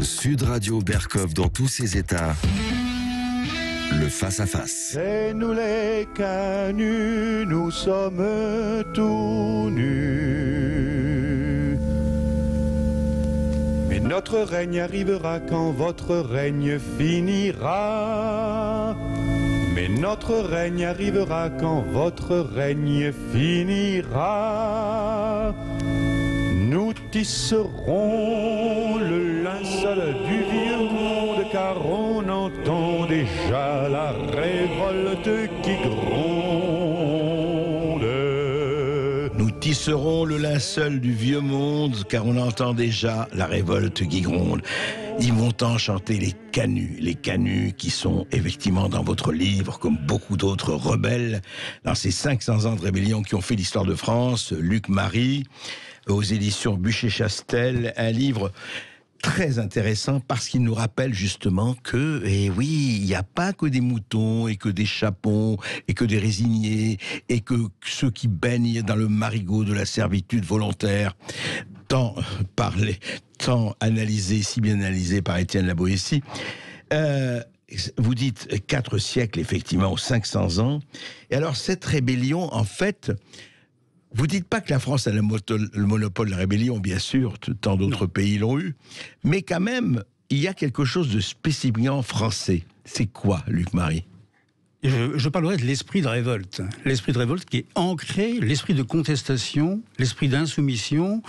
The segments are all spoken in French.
Sud Radio Berkov dans tous ses états. Le face-à-face. C'est nous les canuts, nous sommes tout nus. Mais notre règne arrivera quand votre règne finira. Mais notre règne arrivera quand votre règne finira. Nous tisserons le linceul du vieux monde, car on entend déjà la révolte qui gronde. Nous tisserons le linceul du vieux monde, car on entend déjà la révolte qui gronde. Yves Montand chantait les canuts qui sont effectivement dans votre livre, comme beaucoup d'autres rebelles, dans ces 500 ans de rébellion qui ont fait l'histoire de France. Luc Marie, aux éditions Buchet-Chastel, un livre très intéressant parce qu'il nous rappelle justement que, eh oui, il n'y a pas que des moutons et que des chapons et que des résignés et que ceux qui baignent dans le marigot de la servitude volontaire, tant analysé, si bien analysé par Étienne La Boétie. Vous dites 4 siècles, effectivement, 500 ans. Et alors, cette rébellion, en fait, vous dites pas que la France a le monopole de la rébellion, bien sûr, tant d'autres pays l'ont eu, mais quand même, il y a quelque chose de spécifiquement français. C'est quoi, Luc Marie ? Je parlerai de l'esprit de révolte. L'esprit de révolte qui est ancré, l'esprit de contestation, l'esprit d'insoumission,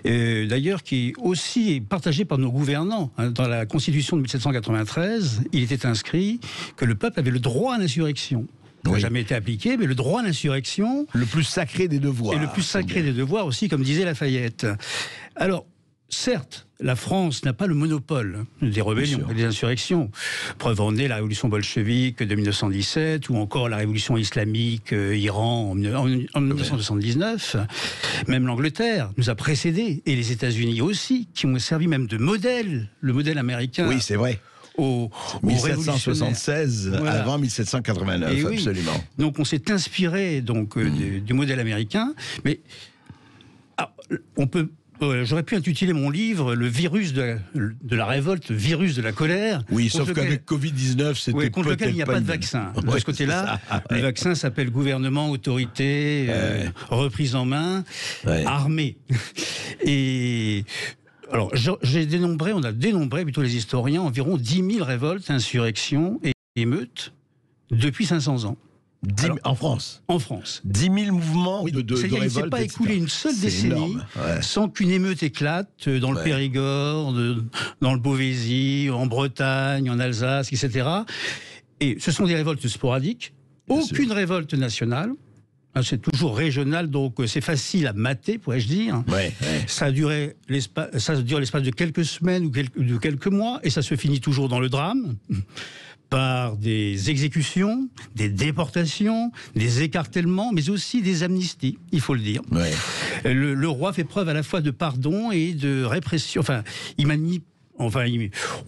d'ailleurs qui est aussi partagé par nos gouvernants. Dans la Constitution de 1793, il était inscrit que le peuple avait le droit à l'insurrection. Ça n'a jamais été appliqué, mais le droit à l'insurrection... Le plus sacré des devoirs. Et le plus sacré des devoirs aussi, comme disait Lafayette. Alors, certes, la France n'a pas le monopole des rébellions et des insurrections. Preuve en est la révolution bolchevique de 1917 ou encore la révolution islamique Iran en 1979. Même l'Angleterre nous a précédés, et les États-Unis aussi, qui ont servi même de modèle, le modèle américain. Oui, c'est vrai. 1776 voilà. Avant 1789, oui. Absolument. Donc on s'est inspiré du modèle américain, mais on peut. J'aurais pu intituler mon livre « Le virus de la révolte, le virus de la colère ». Oui, sauf qu'avec Covid-19, c'était contre lequel il n'y a pas de vaccin. De ce côté-là, le vaccin s'appelle gouvernement, autorité, reprise en main, armée. Et... Alors, on a dénombré, plutôt les historiens, environ 10 000 révoltes, insurrections et émeutes depuis 500 ans. En France. En France. 10 000 mouvements de révolte. C'est-à-dire qu'il ne s'est pas écoulé une seule décennie sans qu'une émeute éclate dans le Périgord, dans le Beauvaisis, en Bretagne, en Alsace, etc. Et ce sont des révoltes sporadiques, aucune révolte nationale. C'est toujours régional, donc c'est facile à mater, pourrais-je dire. Ça dure l'espace de quelques semaines ou de quelques mois, et ça se finit toujours dans le drame, par des exécutions, des déportations, des écartèlements, mais aussi des amnisties, il faut le dire. Le roi fait preuve à la fois de pardon et de répression. Enfin, il manie... on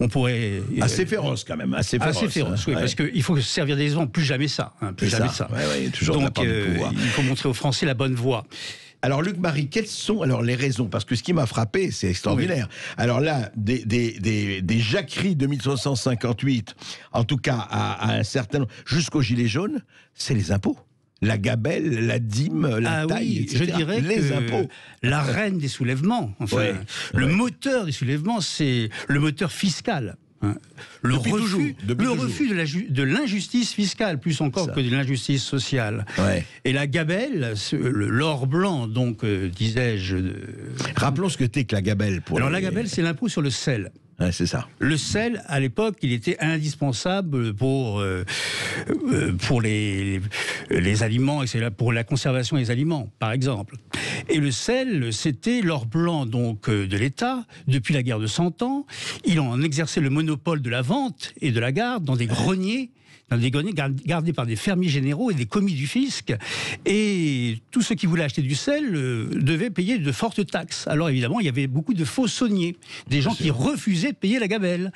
pourrait... Assez féroce quand même, assez féroce, oui, parce qu'il faut servir des gens, plus jamais ça. Plus jamais ça. Toujours donc, il faut montrer aux Français la bonne voie. Alors, Luc Marie, quelles sont alors les raisons ? Parce que ce qui m'a frappé, c'est extraordinaire. Alors là, des jacqueries de 1358, en tout cas à un certain nombre, jusqu'aux Gilets jaunes, c'est les impôts. La gabelle, la dîme, la taille, etc. Je dirais les impôts. La reine des soulèvements, le moteur des soulèvements, c'est le moteur fiscal. Le refus de l'injustice fiscale, plus encore que de l'injustice sociale. Et la gabelle, l'or blanc, donc, disais-je... Rappelons ce que t'es que la gabelle. La gabelle, c'est l'impôt sur le sel. C'est ça. Le sel, à l'époque, il était indispensable pour les aliments, et c'est là pour la conservation des aliments, par exemple. Et le sel, c'était l'or blanc donc de l'État depuis la guerre de 100 ans. Il en exerçait le monopole de la vente et de la garde dans des greniers dans des greniers gardés par des fermiers généraux et des commis du fisc. Et tous ceux qui voulaient acheter du sel devaient payer de fortes taxes. Alors évidemment, il y avait beaucoup de faux sauniers, des gens qui refusaient de payer la gabelle.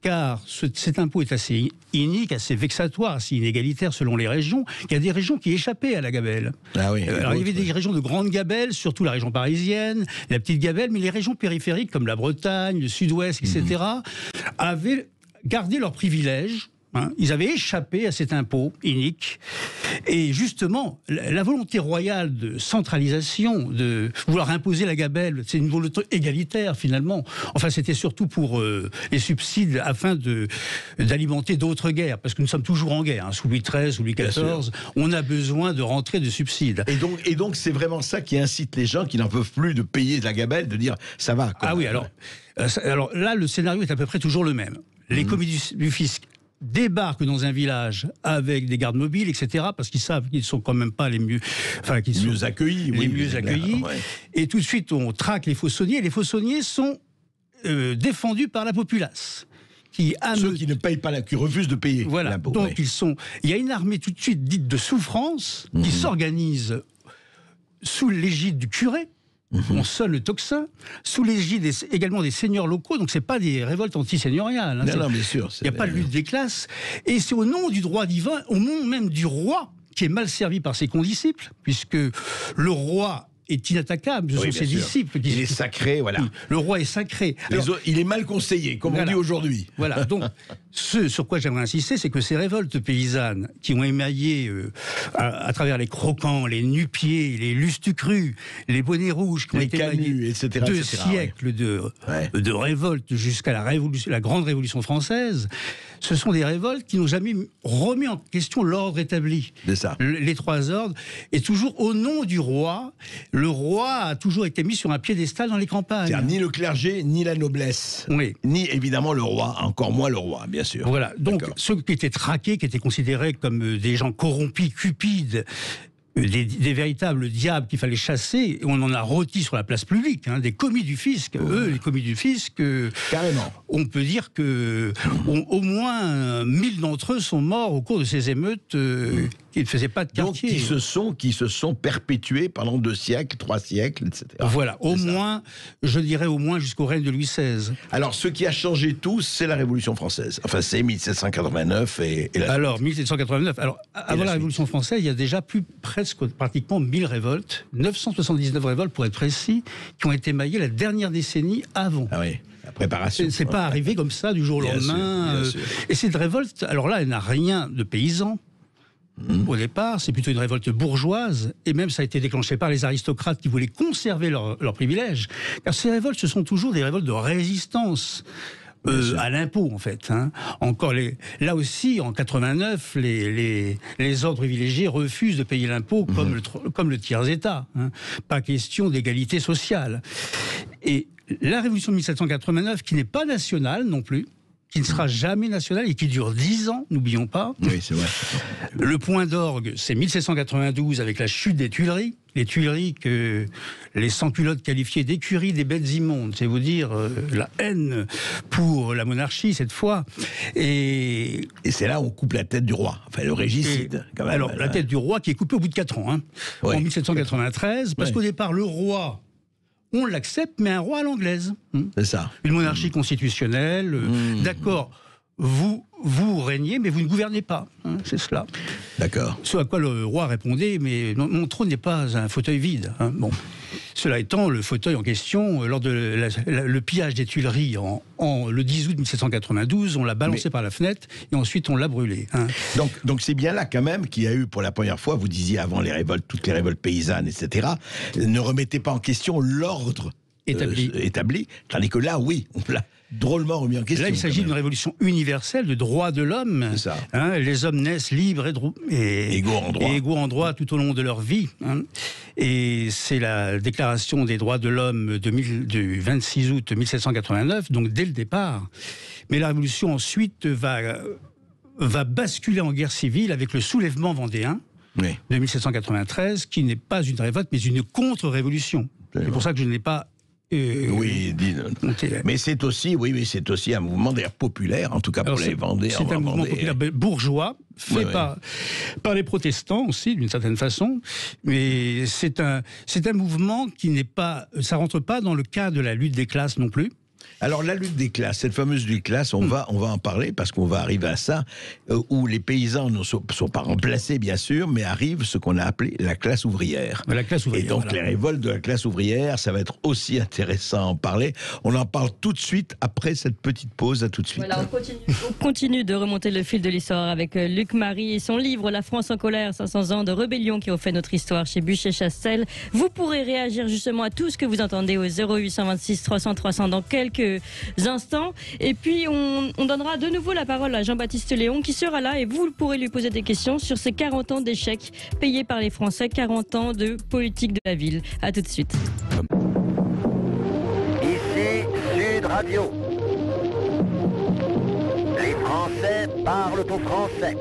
Car cet impôt est assez inique, assez vexatoire, assez inégalitaire selon les régions. Il y a des régions qui échappaient à la gabelle. Ah oui, alors il y avait des régions de grande gabelle, surtout la région parisienne, la petite gabelle, mais les régions périphériques comme la Bretagne, le sud-ouest, etc., avaient gardé leurs privilèges. Ils avaient échappé à cet impôt inique. Et justement, la volonté royale de centralisation, de vouloir imposer la gabelle, c'est une volonté égalitaire finalement. Enfin, c'était surtout pour les subsides afin d'alimenter d'autres guerres, parce que nous sommes toujours en guerre. Sous Louis XIII, sous Louis XIV, on a besoin de rentrer de subsides. Et donc c'est vraiment ça qui incite les gens qui n'en peuvent plus de payer de la gabelle, de dire ça va. Ah oui, alors là, le scénario est à peu près toujours le même. Les commis du fisc débarquent dans un village avec des gardes mobiles, etc., parce qu'ils savent qu'ils ne sont quand même pas les mieux, mieux accueillis. Les mieux accueillis. Ouais. Et tout de suite, on traque les faussonniers. Les faussonniers sont défendus par la populace. Ceux qui ne payent pas, qui refusent de payer l'impôt. Donc il y a une armée tout de suite dite de souffrance qui s'organise sous l'égide du curé. On sonne le tocsin, sous l'égide également des seigneurs locaux, donc c'est pas des révoltes antiseigneuriales. Non, bien sûr. Il n'y a pas de lutte des classes. Et c'est au nom du droit divin, au nom même du roi, qui est mal servi par ses condisciples, puisque le roi est inattaquable, ce sont ses disciples. Il est sacré, voilà. Le roi est sacré. Il est mal conseillé, comme on dit aujourd'hui. Voilà, donc ce sur quoi j'aimerais insister, c'est que ces révoltes paysannes qui ont émaillé à travers les croquants, les nu-pieds, les lustucrus, les bonnets rouges, qui ont été émaillés, etc., deux siècles de révoltes jusqu'à la grande révolution française, ce sont des révoltes qui n'ont jamais remis en question l'ordre établi. C'est ça. Les trois ordres, et toujours au nom du roi. Le roi a toujours été mis sur un piédestal dans les campagnes. C'est-à-dire ni le clergé, ni la noblesse. Oui. Ni évidemment le roi, encore moins le roi, bien sûr. Voilà, donc ceux qui étaient traqués, qui étaient considérés comme des gens corrompus, cupides, des véritables diables qu'il fallait chasser, et on en a rôti sur la place publique, des commis du fisc. Eux, les commis du fisc, carrément. On peut dire que au moins 1000 d'entre eux sont morts au cours de ces émeutes qui ne faisaient pas de quartier. Donc qui se sont perpétués pendant 2 siècles, 3 siècles, etc. Voilà, je dirais au moins jusqu'au règne de Louis XVI. Alors, ce qui a changé tout, c'est la Révolution française. Enfin, c'est 1789 et la... Alors, 1789. Alors, avant la Révolution française, il y a déjà pratiquement 1000 révoltes, 979 révoltes pour être précis, qui ont été maillées la dernière décennie avant. Ah oui, la préparation. C'est pas arrivé comme ça du jour au lendemain. Bien sûr. Et cette révolte, alors là, elle n'a rien de paysan. Au départ, c'est plutôt une révolte bourgeoise, et même ça a été déclenché par les aristocrates qui voulaient conserver leurs privilèges. Car ces révoltes, ce sont toujours des révoltes de résistance. À l'impôt, en fait. Encore là aussi, en 89, les ordres privilégiés refusent de payer l'impôt comme le tiers-État. Pas question d'égalité sociale. Et la révolution de 1789, qui n'est pas nationale non plus, qui ne sera jamais nationale et qui dure 10 ans, n'oublions pas. Oui, c'est vrai. Le point d'orgue, c'est 1792 avec la chute des Tuileries. Les Tuileries que les sans-culottes qualifiaient d'écuries des bêtes immondes. C'est vous dire la haine pour la monarchie, cette fois. Et c'est là où on coupe la tête du roi. Enfin, le régicide, quand même. Alors, la tête du roi qui est coupée au bout de 4 ans. En 1793, parce qu'au départ, le roi... On l'accepte, mais un roi à l'anglaise. C'est ça. Une monarchie constitutionnelle. D'accord, vous régnez, mais vous ne gouvernez pas. C'est cela. D'accord. Ce à quoi le roi répondait, mais mon trône n'est pas un fauteuil vide. Bon. Cela étant, le fauteuil en question, lors de le pillage des Tuileries le 10 août 1792, on l'a balancé par la fenêtre et ensuite on l'a brûlé. Donc c'est bien là quand même qu'il y a eu pour la première fois, vous disiez avant les révoltes, toutes les révoltes paysannes, etc., ne remettez pas en question l'ordre établi, tandis que là, oui, on l'a drôlement remis en question. Là, il s'agit d'une révolution universelle de droits de l'homme. C'est ça. Les hommes naissent libres et égaux en droit tout au long de leur vie. Et c'est la déclaration des droits de l'homme du 26 août 1789, donc dès le départ. Mais la révolution ensuite va basculer en guerre civile avec le soulèvement vendéen de 1793, qui n'est pas une révolte, mais une contre-révolution. C'est pour ça que je n'ai pas Oui, mais c'est aussi, c'est aussi un mouvement d'ailleurs populaire, en tout cas pour les Vendéens. C'est un mouvement populaire bourgeois, fait par les protestants aussi, d'une certaine façon. Mais c'est un mouvement qui n'est pas, ça rentre pas dans le cadre de la lutte des classes non plus. Alors la lutte des classes, cette fameuse lutte des classes, on va en parler parce qu'on va arriver à ça, où les paysans ne sont pas remplacés bien sûr, mais arrive ce qu'on a appelé la classe ouvrière. La classe ouvrière. Et donc les révoltes de la classe ouvrière, ça va être aussi intéressant à en parler. On en parle tout de suite après cette petite pause. À tout de suite. Voilà, on continue de remonter le fil de l'histoire avec Luc Marie et son livre La France en colère, 500 ans de rébellion qui ont fait notre histoire chez Buchet-Chastel. Vous pourrez réagir justement à tout ce que vous entendez au 0826 300 300 dans quelques instants. Et puis on donnera de nouveau la parole à Jean-Baptiste Léon qui sera là et vous pourrez lui poser des questions sur ces 40 ans d'échecs payés par les Français, 40 ans de politique de la ville. À tout de suite. Ici Sud Radio. Les Français parlent aux Français.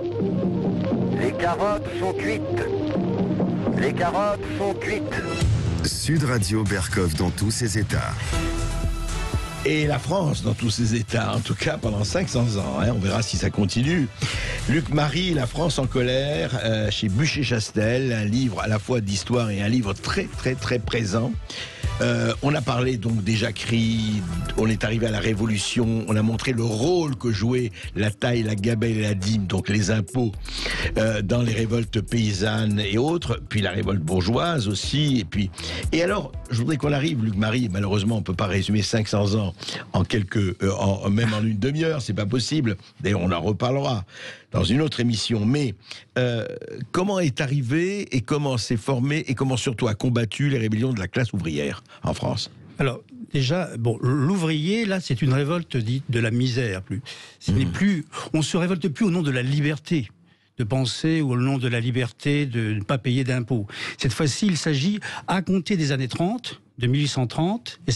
Les carottes sont cuites. Les carottes sont cuites. Sud Radio Berkov dans tous ses états. Et la France dans tous ses états, en tout cas pendant 500 ans, on verra si ça continue. Luc Marie, La France en colère, chez Buchet-Chastel, un livre à la fois d'histoire et un livre très très très présent. On a parlé donc des jacqueries, on est arrivé à la Révolution, on a montré le rôle que jouaient la taille, la gabelle et la dîme, donc les impôts, dans les révoltes paysannes et autres, puis la révolte bourgeoise aussi, et alors, je voudrais qu'on arrive, Luc Marie, malheureusement on peut pas résumer 500 ans en même en une demi-heure, c'est pas possible, d'ailleurs on en reparlera dans une autre émission, mais comment est arrivé et comment s'est formé et comment surtout a combattu les rébellions de la classe ouvrière en France? Alors, déjà, l'ouvrier, là, c'est une révolte dite de la misère. On se révolte plus au nom de la liberté de penser ou au nom de la liberté de ne pas payer d'impôts. Cette fois-ci, il s'agit, à compter des années 30, de 1830, et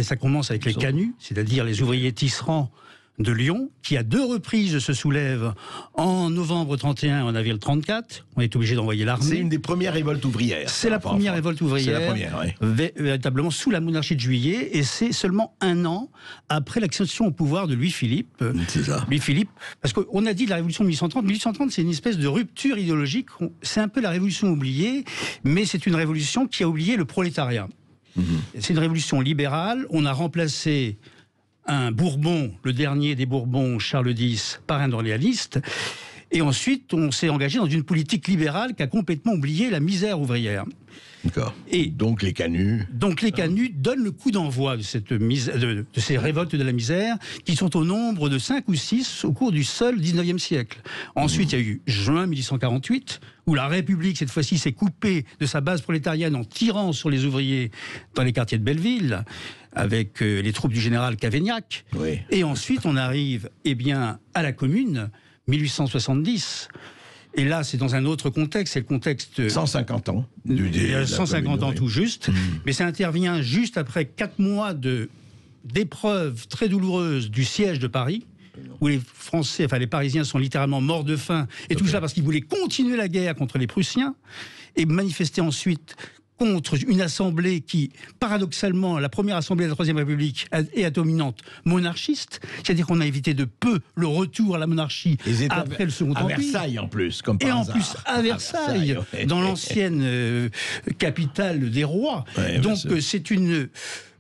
ça commence avec les canuts, c'est-à-dire les ouvriers tisserands de Lyon, qui à 2 reprises se soulève en novembre 31 et en avril 34. On est obligé d'envoyer l'armée. C'est une des premières révoltes ouvrières. C'est la première révolte ouvrière. C'est la première, oui. Véritablement sous la monarchie de Juillet, et c'est seulement 1 an après l'accession au pouvoir de Louis-Philippe. C'est ça. Louis-Philippe, parce qu'on a dit de la révolution de 1830. 1830, c'est une espèce de rupture idéologique. C'est un peu la révolution oubliée, mais c'est une révolution qui a oublié le prolétariat. C'est une révolution libérale. On a remplacé un Bourbon, le dernier des Bourbons, Charles X, par un orléaniste. Et ensuite, on s'est engagé dans une politique libérale qui a complètement oublié la misère ouvrière. D'accord. Et donc les canuts. Donc les canuts donnent le coup d'envoi de ces révoltes de la misère, qui sont au nombre de 5 ou 6 au cours du seul 19e siècle. Ensuite, il y a eu juin 1848, où la République, cette fois-ci, s'est coupée de sa base prolétarienne en tirant sur les ouvriers dans les quartiers de Belleville, avec les troupes du général Cavaignac. Oui. Et ensuite, on arrive à la Commune, 1870. Et là, c'est dans un autre contexte, c'est le contexte... 150 ans. 150 ans tout juste, mais ça intervient juste après 4 mois d'épreuves très douloureuses du siège de Paris, où les Français, enfin les Parisiens sont littéralement morts de faim, et tout ça parce qu'ils voulaient continuer la guerre contre les Prussiens, et manifester ensuite contre une assemblée qui, paradoxalement, la première assemblée de la Troisième République est à dominante monarchiste, c'est-à-dire qu'on a évité de peu le retour à la monarchie après le Second Empire. À Versailles en plus, comme par hasard. Et en plus à Versailles, dans l'ancienne capitale des rois. Ouais, donc c'est une...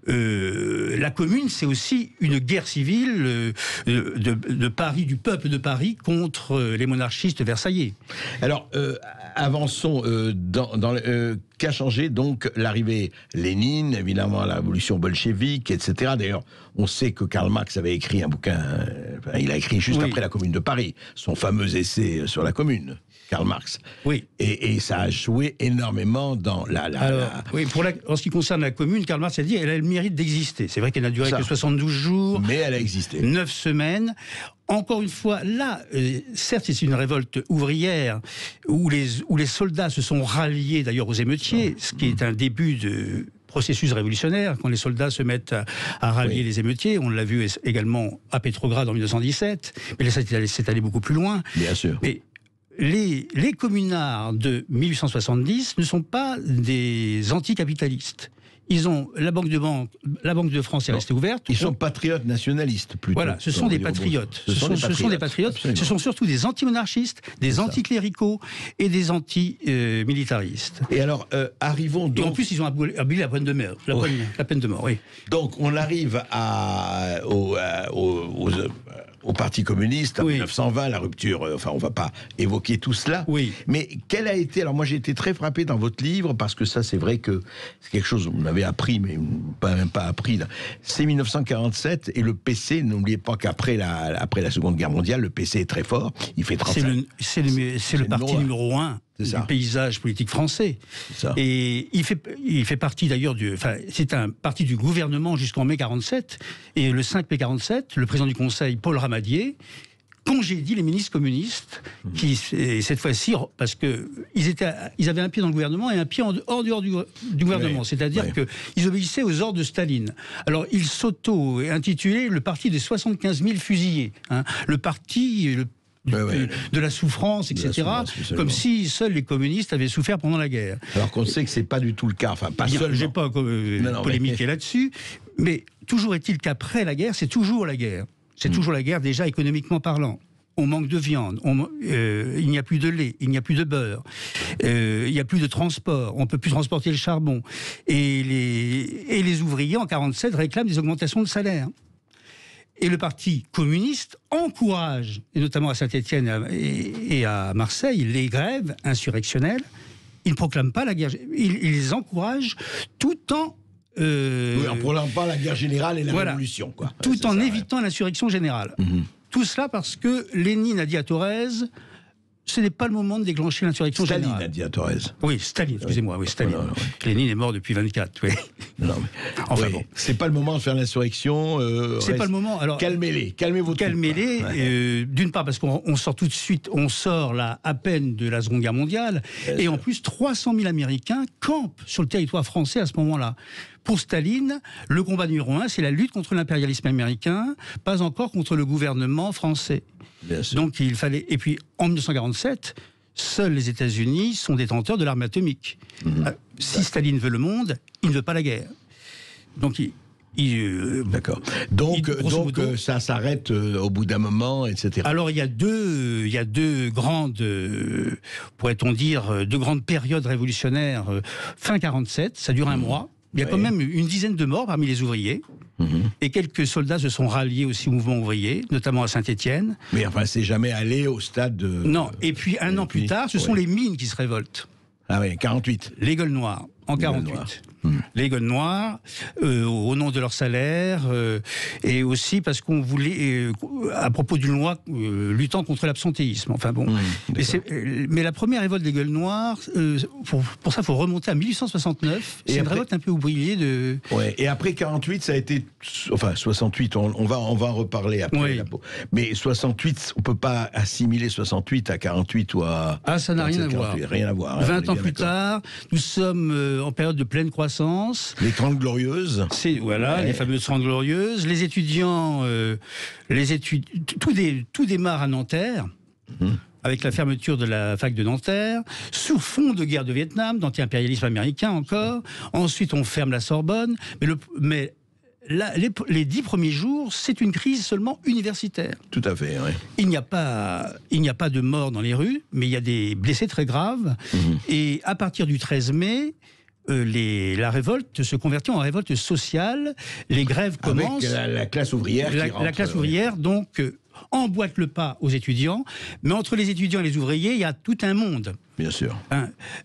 la Commune, c'est aussi une guerre civile de Paris, du peuple de Paris contre les monarchistes versaillais. Alors, avançons qu'a changé donc l'arrivée Lénine, évidemment la révolution bolchevique, etc. D'ailleurs, on sait que Karl Marx avait écrit un bouquin, il a écrit juste après la Commune de Paris, son fameux essai sur la Commune. Karl Marx. Oui. Et ça a joué énormément dans Oui, en ce qui concerne la Commune, Karl Marx a dit qu'elle a le mérite d'exister. C'est vrai qu'elle n'a duré que 72 jours. Mais elle a existé. 9 semaines. Encore une fois, là, certes, c'est une révolte ouvrière où les soldats se sont ralliés d'ailleurs aux émeutiers, ce qui est un début de processus révolutionnaire, quand les soldats se mettent à rallier les émeutiers. On l'a vu également à Pétrograd en 1917, mais là, c'est allé beaucoup plus loin. Bien sûr. Mais les communards de 1870 ne sont pas des anticapitalistes. Ils ont la Banque de France est restée ouverte. Ils sont patriotes nationalistes plutôt. Voilà, ce sont des patriotes. Ce sont des patriotes. Absolument. Ce sont surtout des anti-monarchistes, des anticléricaux et des anti-militaristes. Et alors, arrivons donc... Et en plus, ils ont aboli la peine de mort. La peine de mort, oui. Donc, on arrive au Parti communiste, en 1920, la rupture, enfin, on va pas évoquer tout cela. Oui. Mais quelle a été... Alors, moi, j'ai été très frappé dans votre livre, parce que ça, c'est vrai que c'est quelque chose, vous m'avez appris, mais même pas appris. C'est 1947, et le PC, n'oubliez pas qu'après la Seconde Guerre mondiale, le PC est très fort. Il fait 35... C'est le parti numéro 1 du paysage politique français. Et il fait partie d'ailleurs c'est un parti du gouvernement jusqu'en mai 47. Et le 5 mai 47, le président du Conseil, Paul Ramadier, congédie les ministres communistes, qui, cette fois-ci, parce qu'ils avaient un pied dans le gouvernement et un pied en dehors du gouvernement. C'est-à-dire qu'ils obéissaient aux ordres de Staline. Alors, ils s'auto-intitulaient le parti des 75 000 fusillés. Hein, le parti... de la souffrance, etc. Comme si seuls les communistes avaient souffert pendant la guerre. Alors qu'on sait que c'est pas du tout le cas. Enfin, pas seulement. Je n'ai pas polémiqué là-dessus, mais toujours est-il qu'après la guerre, c'est toujours la guerre. C'est toujours la guerre, déjà économiquement parlant. On manque de viande, il n'y a plus de lait, il n'y a plus de beurre, il n'y a plus de transport, on ne peut plus transporter le charbon. Et les ouvriers, en 1947, réclament des augmentations de salaire. Et le Parti communiste encourage, et notamment à Saint-Étienne et à Marseille, les grèves insurrectionnelles. Ils ne proclament pas la guerre, ils les encouragent tout en... on ne proclame pas la guerre générale et la révolution. Quoi. Tout en évitant l'insurrection générale. Tout cela parce que Lénine a dit à Thorez... Ce n'est pas le moment de déclencher l'insurrection générale. Staline a dit à Thorez. Oui, Staline, excusez-moi, oui, Staline. Lénine est mort depuis 24, oui. Non, mais, enfin bon. C'est pas le moment de faire l'insurrection. C'est pas le moment. Alors, calmez-les, calmez vos troupes. Calmez-les, d'une part parce qu'on sort tout de suite, on sort là à peine de la Seconde Guerre mondiale, et en plus 300 000 Américains campent sur le territoire français à ce moment-là. Pour Staline, le combat numéro 1, c'est la lutte contre l'impérialisme américain, pas encore contre le gouvernement français. Donc il fallait. Et puis en 1947, seuls les États-Unis sont détenteurs de l'arme atomique. Si Staline veut le monde, il ne veut pas la guerre. Donc d'accord. Donc ça s'arrête au bout d'un moment, etc. Alors il y a deux grandes, pourrait-on dire, deux grandes périodes révolutionnaires. Fin 47, ça dure un mois. Il y a quand même une dizaine de morts parmi les ouvriers. Et quelques soldats se sont ralliés aussi au mouvement ouvrier, notamment à Saint-Étienne. Mais enfin, c'est jamais allé au stade de... Non, et puis un an plus tard, ce sont les mines qui se révoltent. Ah oui, 48. Les gueules noires, en 48. Les gueules noires, au nom de leur salaire, et aussi parce qu'on voulait, à propos d'une loi luttant contre l'absentéisme. Enfin bon. Mais la première révolte des gueules noires, pour ça, il faut remonter à 1869. C'est une révolte un peu oubliée de... Ouais. Et après 48, ça a été... Enfin, 68, on va en reparler après. Mais 68, on ne peut pas assimiler 68 à 48 ou à... Ah, ça n'a rien à voir. Rien à voir. 20 ans plus tard, nous sommes en période de pleine croissance. Les 30 glorieuses. Les fameuses 30 glorieuses. Les étudiants, tout démarre à Nanterre, avec la fermeture de la fac de Nanterre, sous fond de guerre de Vietnam, d'anti-impérialisme américain encore. Ensuite, on ferme la Sorbonne. Mais les 10 premiers jours, c'est une crise seulement universitaire. Tout à fait, oui. Il n'y a pas de morts dans les rues, mais il y a des blessés très graves. Et à partir du 13 mai... la révolte se convertit en révolte sociale, les grèves commencent... Avec la classe ouvrière qui rentre. La classe ouvrière, donc, emboîte le pas aux étudiants, mais entre les étudiants et les ouvriers, il y a tout un monde. Bien sûr.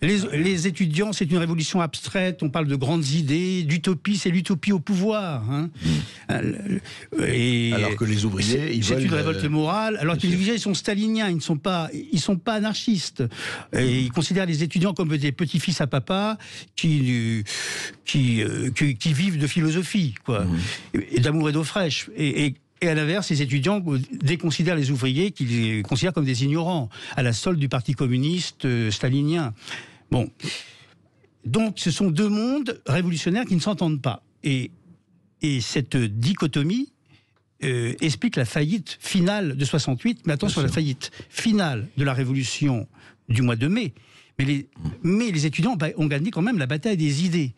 Les étudiants, c'est une révolution abstraite, on parle de grandes idées, d'utopie, c'est l'utopie au pouvoir. Alors que les ouvriers, c'est une révolte morale, alors que les ouvriers, ils sont staliniens, ils ne sont pas anarchistes. Et ils considèrent les étudiants comme des petits-fils à papa qui vivent de philosophie, quoi, et d'amour et d'eau fraîche. Et à l'inverse, les étudiants déconsidèrent les ouvriers qu'ils les considèrent comme des ignorants, à la solde du Parti communiste stalinien. Bon. Donc, ce sont deux mondes révolutionnaires qui ne s'entendent pas. Et cette dichotomie explique la faillite finale de 68, mais attention à la faillite finale de la révolution du mois de mai. Mais les étudiants ont gagné quand même la bataille des idées.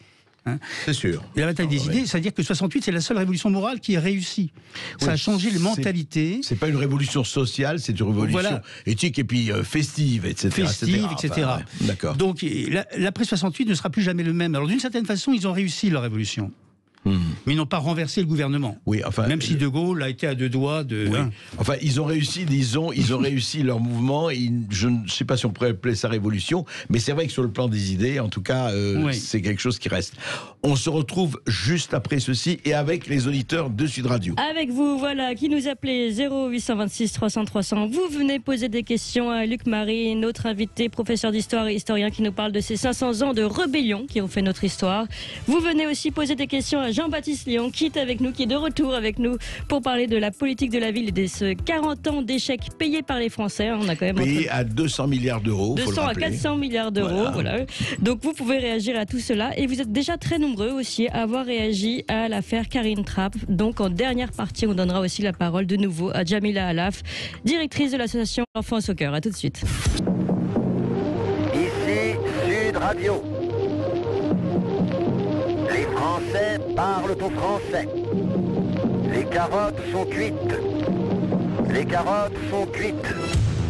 Hein. C'est sûr. Et la bataille des idées, c'est-à-dire que 68, c'est la seule révolution morale qui est réussie. Ça a changé les mentalités. C'est pas une révolution sociale, c'est une révolution éthique et puis festive, etc. Festive, etc. Enfin, d'accord. Donc, l'après 68 ne sera plus jamais le même. Alors, d'une certaine façon, ils ont réussi leur révolution. Mais ils n'ont pas renversé le gouvernement. Oui, enfin, même si De Gaulle a été à 2 doigts de... Oui. Enfin, ils ont réussi, disons, ils ont réussi leur mouvement. Je ne sais pas si on pourrait appeler ça révolution, mais c'est vrai que sur le plan des idées, en tout cas, c'est quelque chose qui reste. On se retrouve juste après ceci et avec les auditeurs de Sud Radio. Avec vous, voilà, qui nous appelez 0826 300 300. Vous venez poser des questions à Luc Marie, notre invité, professeur d'histoire et historien, qui nous parle de ces 500 ans de rébellion qui ont fait notre histoire. Vous venez aussi poser des questions à Jean-Baptiste Léon, qui est avec nous, qui est de retour avec nous pour parler de la politique de la ville et de ce 40 ans d'échecs payés par les Français. On a quand même payés à 200 milliards d'euros. 200 à 400 milliards d'euros. Voilà. Donc vous pouvez réagir à tout cela et vous êtes déjà très nombreux aussi à avoir réagi à l'affaire Karine Trapp. Donc en dernière partie, on donnera aussi la parole de nouveau à Jamila Alaf, directrice de l'association Enfance au cœur. À tout de suite. Ici Sud Radio. Les Français parlent au français. Les carottes sont cuites. Les carottes sont cuites.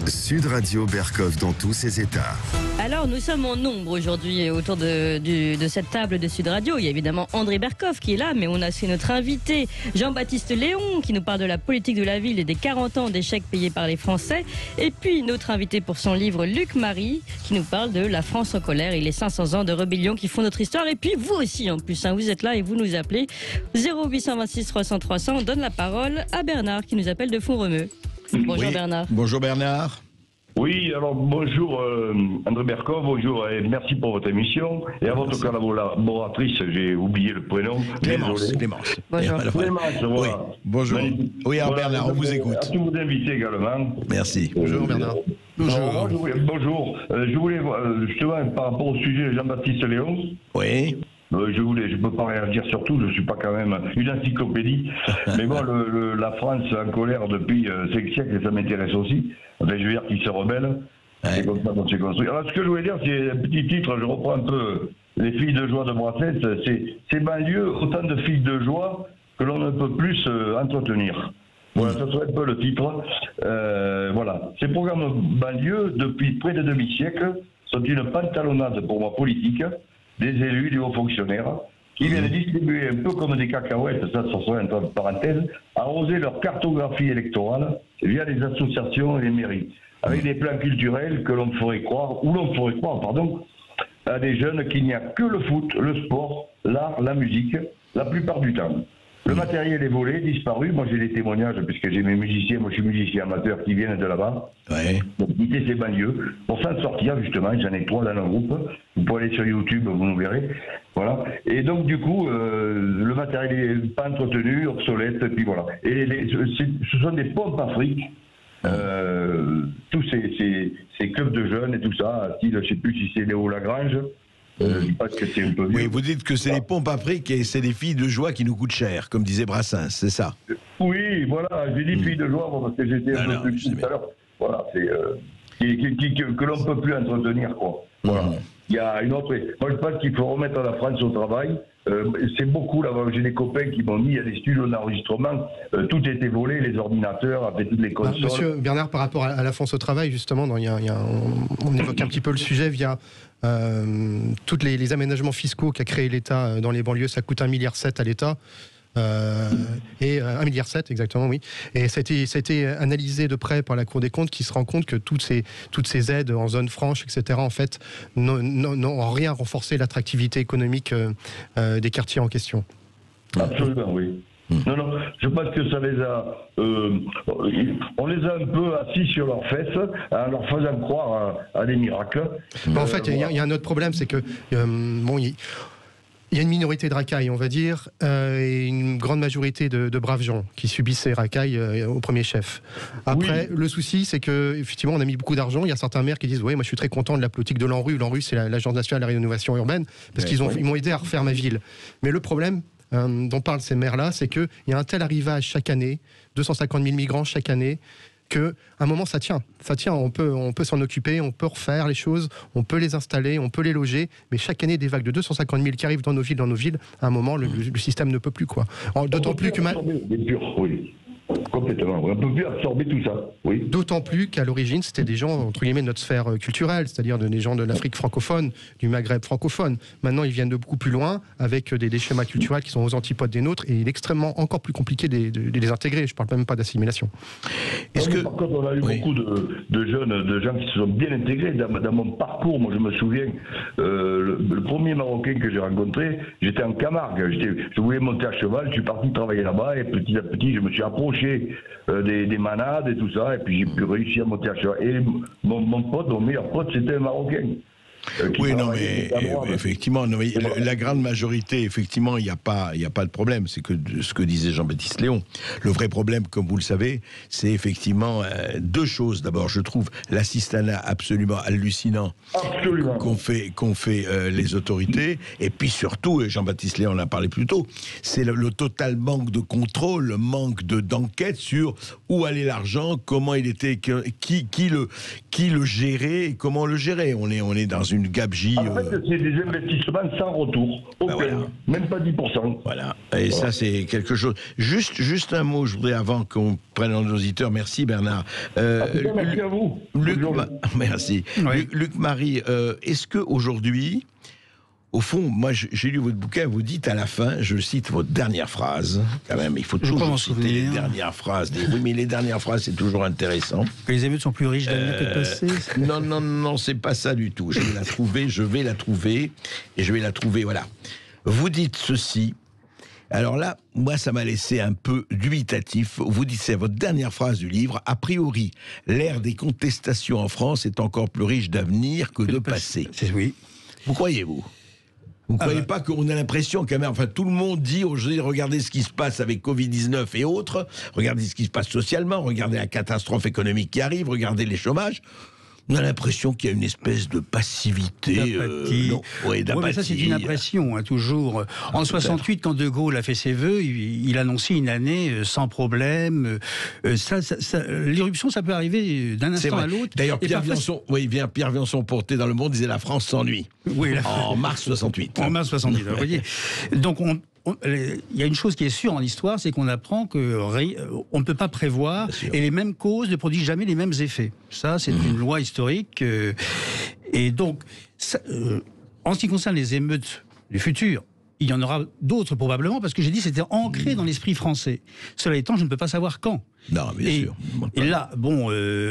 Sud Radio Berkov dans tous ses états. Alors nous sommes en nombre aujourd'hui autour de cette table de Sud Radio. Il y a évidemment André Berkov qui est là, mais on a aussi notre invité Jean-Baptiste Léon qui nous parle de la politique de la ville et des 40 ans d'échecs payés par les Français. Et puis notre invité pour son livre Luc Marie qui nous parle de la France en colère et les 500 ans de rébellion qui font notre histoire. Et puis vous aussi en plus, vous êtes là et vous nous appelez 0826 300 300. On donne la parole à Bernard qui nous appelle de Font-Romeu. Bonjour Bernard. Bonjour Bernard. Oui, alors bonjour André Berkov, bonjour et merci pour votre émission. Et à votre collaboratrice, j'ai oublié le prénom. Clémence. Bonjour. Clémence, voilà. Oui, bonjour. Oui, alors voilà, Bernard, on vous écoute. À tous vos invités également. Merci. Bonjour Bernard. Bonjour. Bonjour. Je voulais justement par rapport au sujet de Jean-Baptiste Léon. Oui. Je peux pas réagir sur tout, je suis pas quand même une encyclopédie. Mais bon, la France en colère depuis 5 siècles, ça m'intéresse aussi. Enfin, je veux dire qu'il se rebelle. C'est comme ça qu'on s'est construit. Alors, ce que je voulais dire, c'est un petit titre, je reprends un peu les filles de joie de Brassens. C'est banlieue, autant de filles de joie que l'on ne peut plus entretenir. Voilà, ça serait un peu le titre. Voilà. Ces programmes banlieue, depuis près de demi-siècle, sont une pantalonnade pour moi politique des élus, des hauts fonctionnaires, qui viennent distribuer un peu comme des cacahuètes, ça serait entre parenthèses, arroser leur cartographie électorale via les associations et les mairies, avec des plans culturels que l'on ferait croire, à des jeunes qu'il n'y a que le foot, le sport, l'art, la musique, la plupart du temps. Le matériel est volé, disparu. Moi, j'ai des témoignages, puisque j'ai mes musiciens, moi je suis musicien amateur qui viennent de là-bas. Ouais. Donc, quitter ces banlieues. Pour s'en sortir, justement, j'en ai 3 dans le groupe. Vous pouvez aller sur YouTube, vous nous verrez. Voilà. Et donc, du coup, le matériel n'est pas entretenu, obsolète, et puis voilà. Et ce sont des pompes à fric. Tous ces clubs de jeunes et tout ça, style, je ne sais plus si c'est Léo Lagrange. Je pense que c'est un peu vieux. Oui, vous dites que c'est les pompes à fric et c'est des filles de joie qui nous coûtent cher, comme disait Brassens, c'est ça? Oui, voilà, j'ai dit filles de joie parce que j'étais un peu plus tout à l'heure. Voilà, c'est que l'on ne peut plus entretenir, quoi. Voilà. Il y a une autre. Moi, je pense qu'il faut remettre la France au travail. C'est beaucoup là. J'ai des copains qui m'ont dit il y a des studios d'enregistrement, tout a été volé, les ordinateurs, avec toutes les consoles. Monsieur Bernard, par rapport à la France au travail, justement, on évoque un petit peu le sujet via tous les aménagements fiscaux qu'a créé l'État dans les banlieues. Ça coûte 1,7 milliard à l'État. Et 1,7 milliard exactement, oui. Et ça a été analysé de près par la Cour des comptes, qui se rend compte que toutes ces aides en zone franche, etc., en fait, n'ont rien renforcé l'attractivité économique des quartiers en question. Absolument, oui. Non, je pense que ça les a... on les a un peu assis sur leurs fesses en leur faisant croire à des miracles. En fait, il y a un autre problème, c'est que... Il y a une minorité de racailles, on va dire, et une grande majorité de braves gens qui subissent ces racailles au premier chef. Après, le souci, c'est que effectivement, on a mis beaucoup d'argent. Il y a certains maires qui disent moi, je suis très content de la politique de l'ANRU. L'ANRU, c'est l'Agence nationale de la rénovation urbaine, parce qu'ils m'ont aidé à refaire ma ville. Mais le problème dont parlent ces maires-là, c'est qu'il y a un tel arrivage chaque année, 250 000 migrants chaque année. qu'à un moment ça tient, on peut s'en occuper, on peut refaire les choses, on peut les installer, on peut les loger, mais chaque année des vagues de 250 000 qui arrivent dans nos villes, à un moment le système ne peut plus quoi. D'autant plus que oui. Complètement, on peut plus absorber tout ça. Oui. D'autant plus qu'à l'origine, c'était des gens, entre guillemets, de notre sphère culturelle, c'est-à-dire des gens de l'Afrique francophone, du Maghreb francophone. Maintenant, ils viennent de beaucoup plus loin, avec des schémas culturels qui sont aux antipodes des nôtres, et il est extrêmement encore plus compliqué de les intégrer. Je ne parle même pas d'assimilation. Par contre, on a eu beaucoup de jeunes, de gens qui se sont bien intégrés. Dans mon parcours, moi je me souviens, le premier Marocain que j'ai rencontré, j'étais en Camargue. Je voulais monter à cheval, je suis parti travailler là-bas, et petit à petit, je me suis approché des manades et tout ça, et puis j'ai pu réussir à monter à cheval. Et mon pote, mon meilleur pote, c'était un Marocain. Oui, non, mais effectivement, non, mais la grande majorité, effectivement, il n'y a pas de problème. C'est que ce que disait Jean-Baptiste Léon. Le vrai problème, comme vous le savez, c'est effectivement deux choses. D'abord, je trouve l'assistanat absolument hallucinant qu'ont fait les autorités. Et puis surtout, et Jean-Baptiste Léon en a parlé plus tôt, c'est le total manque de contrôle, le manque d'enquête sur où allait l'argent, comment il était, qui le gérait et comment le gérait. On est dans une gabegie. En fait, c'est des investissements sans retour. Aucun. Même pas 10%. Voilà. Et ça, c'est quelque chose. Juste un mot, je voudrais, avant qu'on prenne nos auditeurs. Merci, Bernard. Merci à vous. Merci. Oui. Luc Marie, est-ce qu'aujourd'hui, au fond, moi, j'ai lu votre bouquin, vous dites à la fin, je cite votre dernière phrase, quand même, il faut toujours citer les dernières phrases. Oui, mais les dernières phrases, c'est toujours intéressant. Que les émeutes sont plus riches d'avenir que de passé. Non, c'est pas ça du tout. Je vais la trouver, et je vais la trouver, voilà. Vous dites ceci, alors là, moi, ça m'a laissé un peu dubitatif. Vous dites, c'est votre dernière phrase du livre, a priori, l'ère des contestations en France est encore plus riche d'avenir que de passé. Oui. Vous croyez-vous ? Vous ne croyez pas qu'on a l'impression quand même, enfin tout le monde dit aujourd'hui, regardez ce qui se passe avec Covid-19 et autres, regardez ce qui se passe socialement, regardez la catastrophe économique qui arrive, regardez les chômages. On a l'impression qu'il y a une espèce de passivité. D'apathie. Mais ça, c'est une impression, toujours. En 68, quand De Gaulle a fait ses vœux, il annonçait une année sans problème. L'irruption, ça peut arriver d'un instant à l'autre. D'ailleurs, Pierre Viançon, porté dans Le Monde, disait « La France s'ennuie ». Oui, en mars 68. En mars 68, vous voyez. Donc, il y a une chose qui est sûre en histoire, c'est qu'on apprend qu'on ne peut pas prévoir, et les mêmes causes ne produisent jamais les mêmes effets. Ça, c'est une loi historique. Et donc, en ce qui concerne les émeutes du futur, il y en aura d'autres probablement, parce que j'ai dit que c'était ancré dans l'esprit français. Cela étant, je ne peux pas savoir quand. Non, bien sûr. Et là,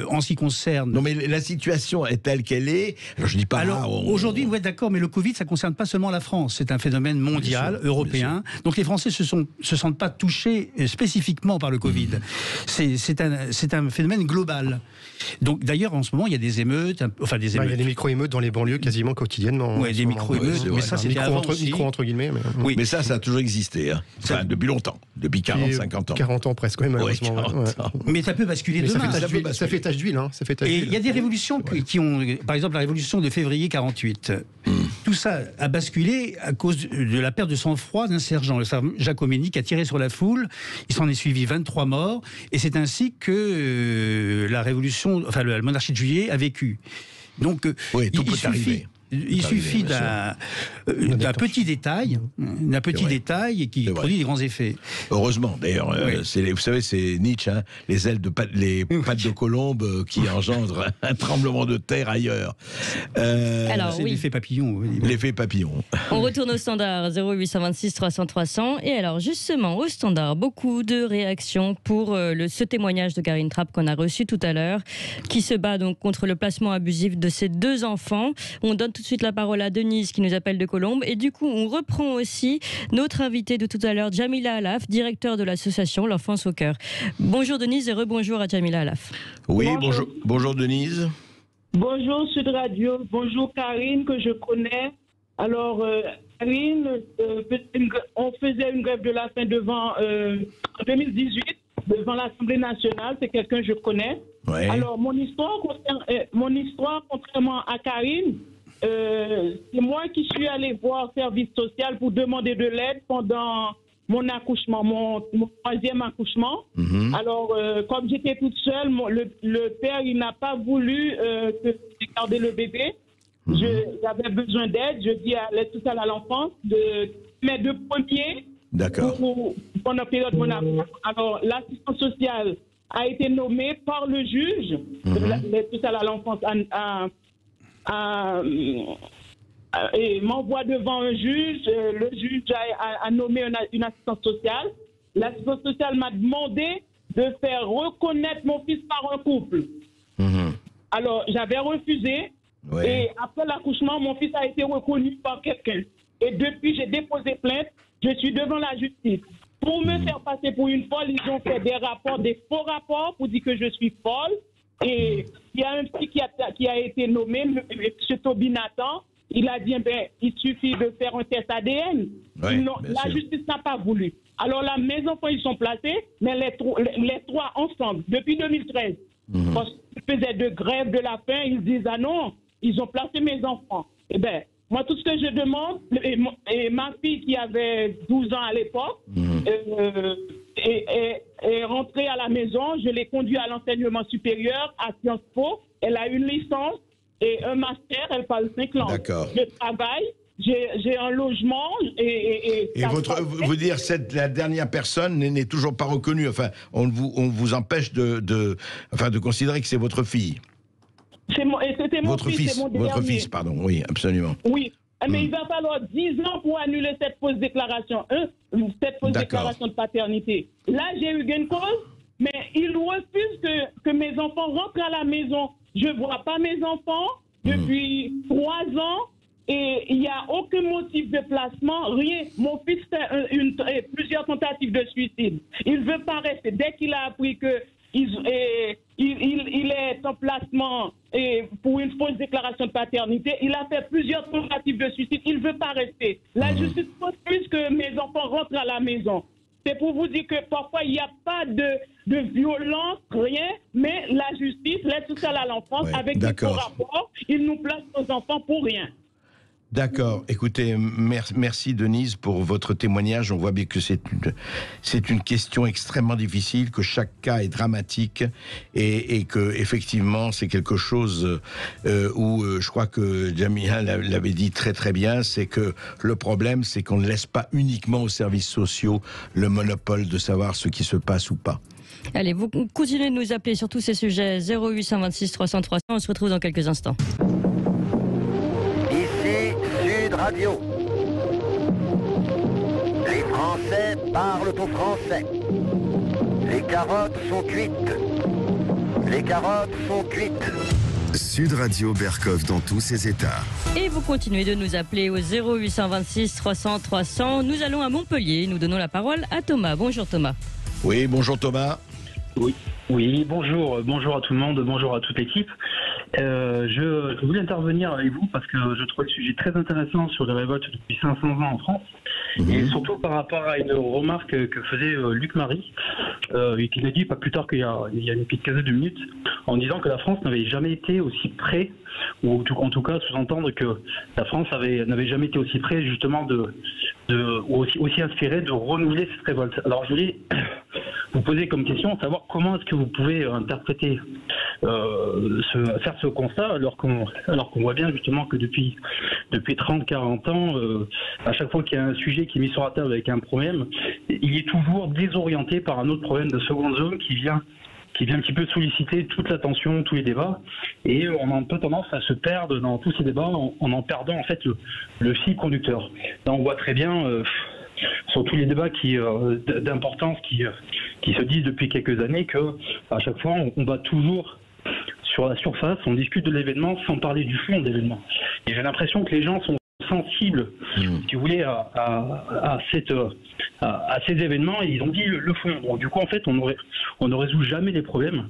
en ce qui concerne... Non, mais la situation est telle qu'elle est. Alors, je dis pas... Alors, aujourd'hui, vous êtes d'accord, mais le Covid, ça ne concerne pas seulement la France. C'est un phénomène mondial, européen. Donc, les Français se sentent pas touchés spécifiquement par le Covid. C'est un phénomène global. Donc, d'ailleurs, en ce moment, il y a des émeutes. Il y a des micro-émeutes dans les banlieues quasiment quotidiennement. Oui, des micro-émeutes. Mais ça, c'était micro entre guillemets. Oui. Mais ça a toujours existé. Hein. Enfin, depuis longtemps. Depuis 40, 50 ans. 40 ans presque, oui, malheureusement. Mais ça peut basculer demain. Ça fait tache d'huile. Et il y a des révolutions qui ont... Par exemple, la révolution de février 48. Tout ça a basculé à cause de la perte de sang-froid d'un sergent. Le sergent Giacomini qui a tiré sur la foule. Il s'en est suivi 23 morts. Et c'est ainsi que la monarchie de Juillet a vécu. Donc, tout peut arriver. Il suffit d'un petit détail, qui produit des grands effets. Heureusement, d'ailleurs. Vous savez, c'est Nietzsche, les pattes de colombe qui engendrent un tremblement de terre ailleurs. C'est l'effet papillon. L'effet papillon. On retourne au standard 0826 300 300. Et alors, justement, au standard, beaucoup de réactions pour ce témoignage de Karine Trapp qu'on a reçu tout à l'heure, qui se bat donc contre le placement abusif de ses 2 enfants. On donne tout de suite la parole à Denise qui nous appelle de Colombes. Et du coup, on reprend aussi notre invité de tout à l'heure, Jamila Alaf, directeur de l'association L'Enfance au Cœur. Bonjour Denise et rebonjour à Jamila Alaf. Oui, bonjour Denise. Bonjour Sud Radio, bonjour Karine que je connais. Alors Karine, on faisait une grève de la faim en 2018 devant l'Assemblée nationale, c'est quelqu'un que je connais. Ouais. Alors mon histoire, contrairement à Karine, c'est moi qui suis allée voir service social pour demander de l'aide pendant mon accouchement, mon troisième accouchement. Alors, comme j'étais toute seule, le père, il n'a pas voulu garder le bébé. J'avais besoin d'aide. Je dis à l'aide sociale à l'enfance de mes 2 premiers. D'accord. Pendant la période de mon accouchement. Alors, l'assistance sociale a été nommée par le juge de l'aide sociale à l'enfance et m'envoie devant un juge. Le juge a nommé une assistante sociale. L'assistante sociale m'a demandé de faire reconnaître mon fils par un couple. Alors, j'avais refusé. Ouais. Et après l'accouchement, mon fils a été reconnu par quelqu'un. Et depuis, j'ai déposé plainte. Je suis devant la justice. Pour me faire passer pour une folle, ils ont fait des faux rapports pour dire que je suis folle. Et il y a un psychiatre qui a été nommé, M. Toby Nathan. Il a dit, il suffit de faire un test ADN. Ouais, la justice n'a pas voulu. Alors là, mes enfants, ils sont placés, mais les 3 ensemble, depuis 2013. Parce qu'ils faisaient de grève de la faim, ils disent, ah non, ils ont placé mes enfants. Eh bien, moi, tout ce que je demande, et ma fille qui avait 12 ans à l'époque, est rentrée à la maison, je l'ai conduite à l'enseignement supérieur, à Sciences Po. Elle a une licence et un master, elle parle 5 langues. D'accord. Je travaille, j'ai un logement et vous dire, la dernière personne n'est toujours pas reconnue. Enfin, on vous empêche de considérer que c'est votre fille. C'était mon fils, c'est mon votre dernier. fils, pardon, oui, absolument. Oui, mais il va falloir 10 ans pour annuler cette fausse déclaration, cette fausse déclaration de paternité. Là, j'ai eu gain de cause, mais il refuse que mes enfants rentrent à la maison. Je ne vois pas mes enfants depuis 3 ans et il n'y a aucun motif de placement, rien. Mon fils fait plusieurs tentatives de suicide. Il ne veut pas rester. Dès qu'il a appris que il est en placement pour une fausse déclaration de paternité, il a fait plusieurs tentatives de suicide. Il ne veut pas rester. La justice refuse que mes enfants rentrent à la maison. C'est pour vous dire que parfois, il n'y a pas de violence, rien, mais la justice, l'aide sociale à l'enfance, avec des faux rapports, il nous place nos enfants pour rien. D'accord. Écoutez, merci Denise pour votre témoignage. On voit bien que c'est une question extrêmement difficile, que chaque cas est dramatique et que effectivement c'est quelque chose où je crois que Jamila l'avait dit très très bien, c'est que le problème c'est qu'on ne laisse pas uniquement aux services sociaux le monopole de savoir ce qui se passe ou pas. Allez, vous continuez de nous appeler sur tous ces sujets. 0826 300 300. On se retrouve dans quelques instants. Sud Radio. Les Français parlent au français. Les carottes sont cuites. Les carottes sont cuites. Sud Radio Berkov dans tous ses états. Et vous continuez de nous appeler au 0826 300 300. Nous allons à Montpellier. Nous donnons la parole à Thomas. Bonjour Thomas. Oui, bonjour Thomas. Oui, bonjour à tout le monde, bonjour à toute l'équipe. Je voulais intervenir avec vous parce que je trouve le sujet très intéressant sur les révoltes depuis 500 ans en France, et surtout par rapport à une remarque que faisait Luc Marie, et qu'il a dit pas plus tard qu'il y a une petite quinzaine de minutes, en disant que la France n'avait jamais été aussi près, ou en tout cas sous-entendre que la France n'avait jamais été aussi près justement ou aussi inspirée de renouveler cette révolte. Alors je voulais vous poser comme question, savoir comment est-ce que vous pouvez interpréter, faire ce constat, alors qu'on voit bien justement que depuis 30-40 ans, à chaque fois qu'il y a un sujet qui est mis sur la table avec un problème, il est toujours désorienté par un autre problème de seconde zone qui vient un petit peu solliciter toute l'attention, tous les débats, et on a un peu tendance à se perdre dans tous ces débats en perdant en fait le fil conducteur. Là on voit très bien sur tous les débats d'importance qui se disent depuis quelques années que à chaque fois on va toujours sur la surface, on discute de l'événement sans parler du fond de l'événement. Et j'ai l'impression que les gens sont sensibles, si vous voulez, à ces événements, et ils ont dit le fond. Donc du coup, en fait, on ne résout jamais les problèmes.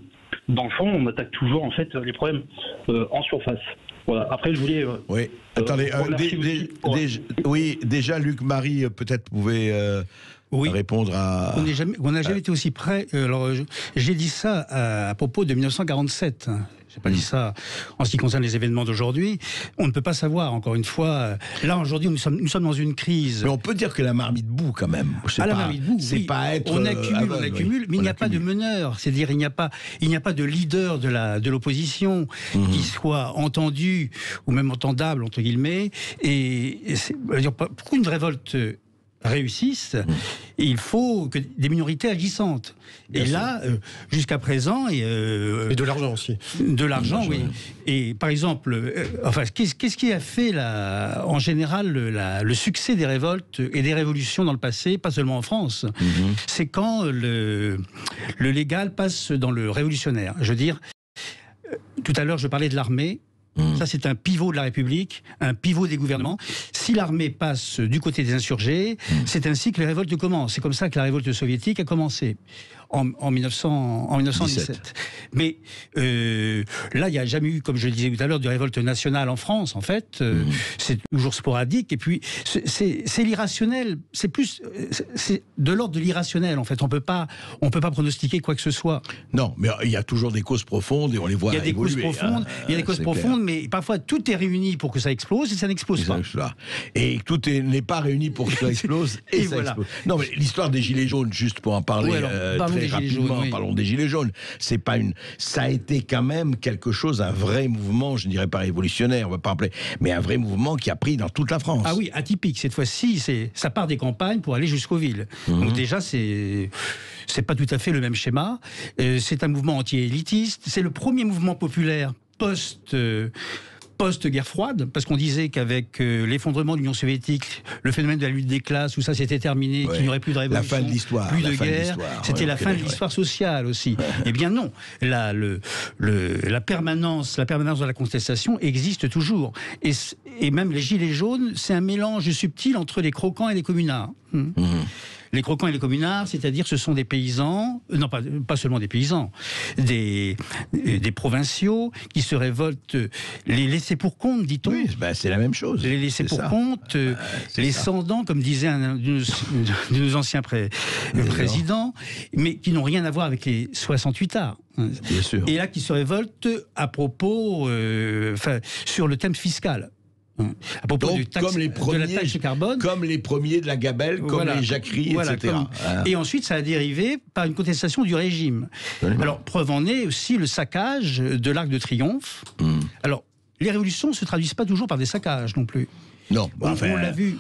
Dans le fond, on attaque toujours en fait les problèmes en surface. Voilà. Après, je voulais. Oui. Attendez. Déjà, Luc Marie, peut-être répondre à... On n'a jamais été aussi près. Alors, j'ai dit ça à propos de 1947. J'ai pas dit ça en ce qui concerne les événements d'aujourd'hui. On ne peut pas savoir, encore une fois. Là, aujourd'hui, nous sommes dans une crise. Mais on peut dire que la marmite bout, quand même. La marmite bout, c'est oui. pas être... On accumule, mais il n'y a pas de meneur. C'est-à-dire, il n'y a pas de leader de l'opposition qui soit entendu, ou même entendable, entre guillemets. Et pour une révolte réussissent, il faut que des minorités agissantes. Et là, jusqu'à présent... Et de l'argent aussi. De l'argent, oui. Et par exemple, qu'est-ce qui a fait, en général, le succès des révoltes et des révolutions dans le passé, pas seulement en France, c'est quand le légal passe dans le révolutionnaire. Je veux dire, tout à l'heure, je parlais de l'armée. Ça, c'est un pivot de la République, un pivot des gouvernements. Si l'armée passe du côté des insurgés, c'est ainsi que les révoltes commencent. C'est comme ça que la révolte soviétique a commencé en 1917. Mais là, il n'y a jamais eu, comme je le disais tout à l'heure, de révolte nationale en France, en fait. C'est toujours sporadique. Et puis, c'est l'irrationnel. C'est de l'ordre de l'irrationnel, en fait. On peut pas pronostiquer quoi que ce soit. Non, mais il y a toujours des causes profondes et on les voit évoluer. Il y a des causes profondes, mais parfois tout est réuni pour que ça explose et ça n'explose pas. Et tout n'est pas réuni pour que ça explose et ça explose. Non, mais l'histoire des Gilets jaunes, juste pour en parler très rapidement, parlons des Gilets jaunes. C'est pas ça a été quand même quelque chose, un vrai mouvement, je ne dirais pas révolutionnaire, on va pas appeler, mais un vrai mouvement qui a pris dans toute la France. Ah oui, atypique. Cette fois-ci, ça part des campagnes pour aller jusqu'aux villes. Donc déjà, c'est pas tout à fait le même schéma. C'est un mouvement anti-élitiste. C'est le premier mouvement populaire post-guerre froide, parce qu'on disait qu'avec l'effondrement de l'Union soviétique, le phénomène de la lutte des classes, où ça s'était terminé, qu'il n'y aurait plus de révolution, la fin de l'histoire, plus de guerre, c'était la fin de l'histoire sociale aussi. Eh bien non, la permanence de la contestation existe toujours. Et même les Gilets jaunes, c'est un mélange subtil entre les croquants et les communards. Les croquants et les communards, c'est-à-dire ce sont des paysans, non pas seulement des paysans, des provinciaux qui se révoltent, les laissés pour compte, dit-on. Oui, c'est la même chose. Les laissés pour compte, les sans-dents, comme disait un de nos anciens présidents, mais qui n'ont rien à voir avec les 68 arts. Bien sûr. Et là, qui se révoltent à propos, sur le thème fiscal. À propos donc, de la taxe carbone. Comme les premiers de la Gabelle, comme les Jacqueries, etc. Et ensuite, ça a dérivé par une contestation du régime. Alors, preuve en est aussi le saccage de l'Arc de Triomphe. Alors, les révolutions ne se traduisent pas toujours par des saccages non plus. Non, on l'a vu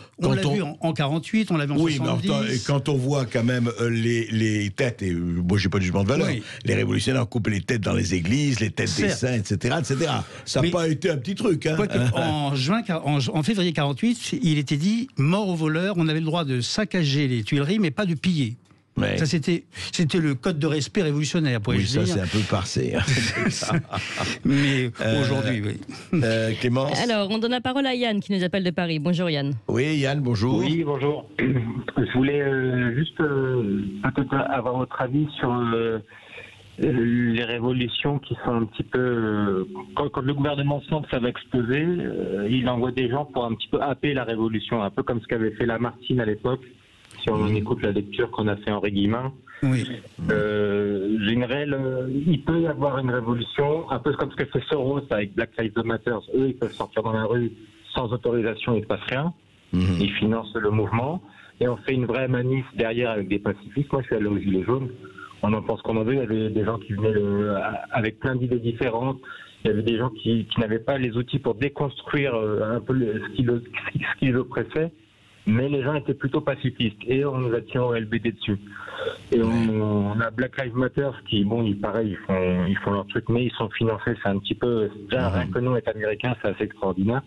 en 48, on l'a vu en 70. Mais quand on voit quand même les têtes, et moi j'ai pas de jugement de valeur, les révolutionnaires ont coupé les têtes dans les églises, les têtes des saints, etc. Ça n'a pas été un petit truc. Hein. En février 48, il était dit mort aux voleurs, on avait le droit de saccager les Tuileries, mais pas de piller. Ouais. Ça, c'était le code de respect révolutionnaire, pourrais-je dire. Oui, ça, c'est un peu passé. Mais aujourd'hui, oui. Clémence ? Alors, on donne la parole à Yann, qui nous appelle de Paris. Bonjour, Yann. Oui, Yann, bonjour. Oui, bonjour. Je voulais juste peut-être avoir votre avis sur les révolutions qui sont un petit peu... Quand le gouvernement sent que ça va exploser, il envoie des gens pour un petit peu happer la révolution, un peu comme ce qu'avait fait Lamartine à l'époque. Si on écoute la lecture qu'on a fait Henri Guillemin, il peut y avoir une révolution, un peu comme ce que fait Soros avec Black Lives Matter. Eux, ils peuvent sortir dans la rue sans autorisation, il ne se passe rien. Ils financent le mouvement. Et on fait une vraie manif derrière avec des pacifistes. Moi, je suis allé aux Gilets jaunes. On en pense qu'on en veut. Il y avait des gens qui venaient avec plein d'idées différentes. Il y avait des gens qui n'avaient pas les outils pour déconstruire un peu ce qui les oppressait. Mais les gens étaient plutôt pacifistes et on nous a tiré au LBD dessus. Et on a Black Lives Matter qui, pareil, ils font leur truc, mais ils sont financés, c'est un petit peu, déjà rien que nous, être américains, c'est assez extraordinaire.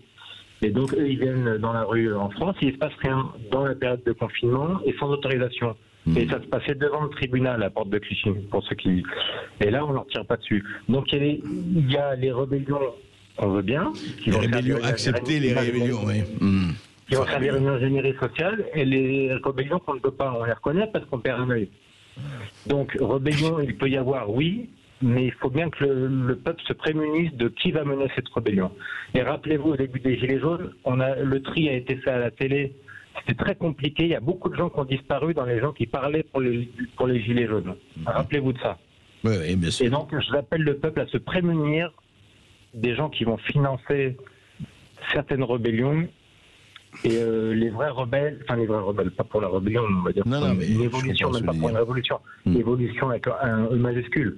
Et donc eux, ils viennent dans la rue en France, il ne se passe rien dans la période de confinement et sans autorisation. Et ça se passait devant le tribunal à Porte de Clichy, pour ceux qui... Et là, on ne leur tire pas dessus. Donc il y a les rébellions, on veut bien. Les rébellions, accepter les rébellions, oui. Qui vont servir une ingénierie sociale, et les rébellions qu'on ne peut pas, on les reconnaît parce qu'on perd un œil. Donc, rébellion, il peut y avoir, oui, mais il faut bien que le peuple se prémunisse de qui va mener cette rébellion. Et rappelez-vous, au début des Gilets jaunes, le tri a été fait à la télé, c'est très compliqué. Il y a beaucoup de gens qui ont disparu dans les gens qui parlaient pour les gilets jaunes. Rappelez-vous de ça. Oui, bien sûr. Et donc, j'appelle le peuple à se prémunir des gens qui vont financer certaines rébellions. Et les vrais rebelles, pas pour la rébellion, on va dire, mais une évolution, même pas pour une révolution, une évolution avec un E majuscule.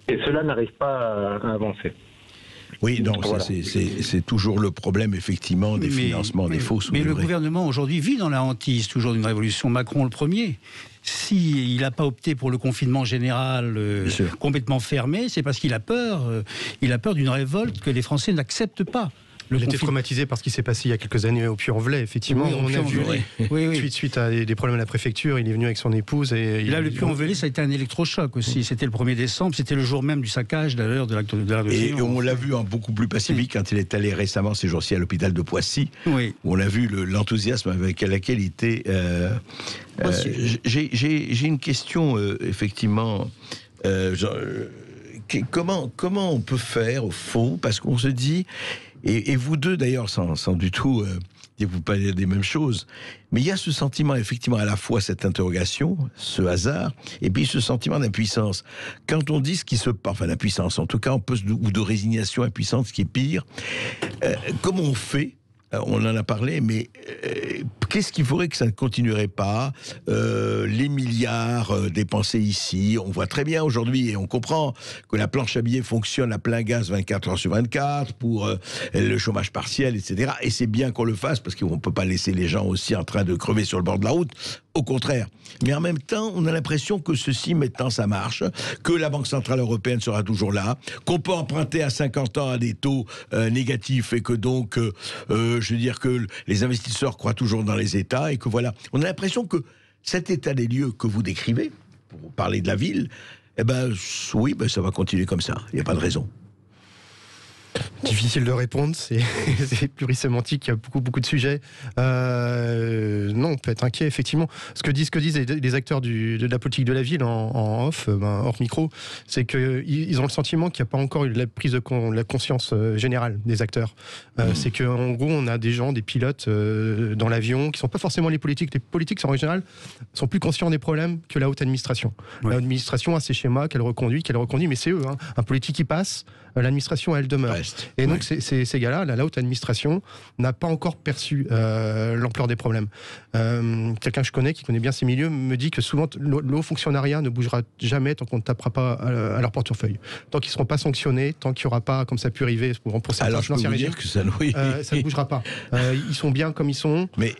Et cela n'arrive pas à avancer. Oui, donc voilà. C'est toujours le problème, effectivement, des financements, des fausses. Mais le gouvernement, aujourd'hui, vit dans la hantise, toujours d'une révolution. Macron, le premier. S'il n'a pas opté pour le confinement général complètement fermé, c'est parce qu'il a peur. Il a peur d'une révolte que les Français n'acceptent pas. Il était traumatisé par ce qui s'est passé il y a quelques années au Puy-en-Velay, effectivement. Oui, on a vu, suite à des problèmes à la préfecture, il est venu avec son épouse. Et là, le Puy-en-Velay, ça a été un électrochoc aussi. C'était le 1er décembre, c'était le jour même du saccage, d'ailleurs, de l'acte de la Et on l'a vu beaucoup plus pacifique quand il est allé récemment, ces jours-ci, à l'hôpital de Poissy, où on a vu l'enthousiasme avec lequel il était. J'ai une question, effectivement. Comment on peut faire, au fond, parce qu'on se dit... Et vous deux, d'ailleurs, sans du tout dire que vous parlez des mêmes choses, mais il y a ce sentiment, effectivement, à la fois cette interrogation, ce hasard, et puis ce sentiment d'impuissance. Quand on dit ce qui se passe, enfin d'impuissance, en tout cas, ou de résignation impuissante, ce qui est pire, comment on fait ? On en a parlé, mais qu'est-ce qui ferait que ça ne continuerait pas ? Les milliards dépensés ici, on voit très bien aujourd'hui, et on comprend que la planche à billets fonctionne à plein gaz 24 heures sur 24 pour le chômage partiel, etc. Et c'est bien qu'on le fasse, parce qu'on ne peut pas laisser les gens aussi en train de crever sur le bord de la route. Au contraire. Mais en même temps, on a l'impression que ceci, maintenant, ça marche, que la Banque Centrale Européenne sera toujours là, qu'on peut emprunter à 50 ans à des taux négatifs et que donc, je veux dire que les investisseurs croient toujours dans les États et que voilà. On a l'impression que cet état des lieux que vous décrivez, pour parler de la ville, oui, ça va continuer comme ça. Il n'y a pas de raison. Difficile de répondre, c'est plurisémantique, il y a beaucoup de sujets. Non, on peut être inquiet, effectivement. Ce que disent les acteurs de la politique de la ville en off, hors micro, c'est qu'ils ont le sentiment qu'il n'y a pas encore eu la prise de la conscience générale des acteurs. C'est qu'en gros, on a des gens, des pilotes dans l'avion, qui ne sont pas forcément les politiques. Les politiques, en général, sont plus conscients des problèmes que la haute administration. La haute administration a ses schémas qu'elle reconduit, mais c'est eux. Un politique qui passe, l'administration, elle demeure. Et donc, ces gars-là, la haute administration, n'a pas encore perçu l'ampleur des problèmes. Quelqu'un que je connais, qui connaît bien ces milieux, me dit que souvent, le haut fonctionnariat ne bougera jamais tant qu'on ne tapera pas à leur portefeuille. Tant qu'ils ne seront pas sanctionnés, tant qu'il n'y aura pas, comme ça a pu arriver pour certains alors, je peux vous dire que ça ne bougera pas. Ils sont bien comme ils sont. Mais...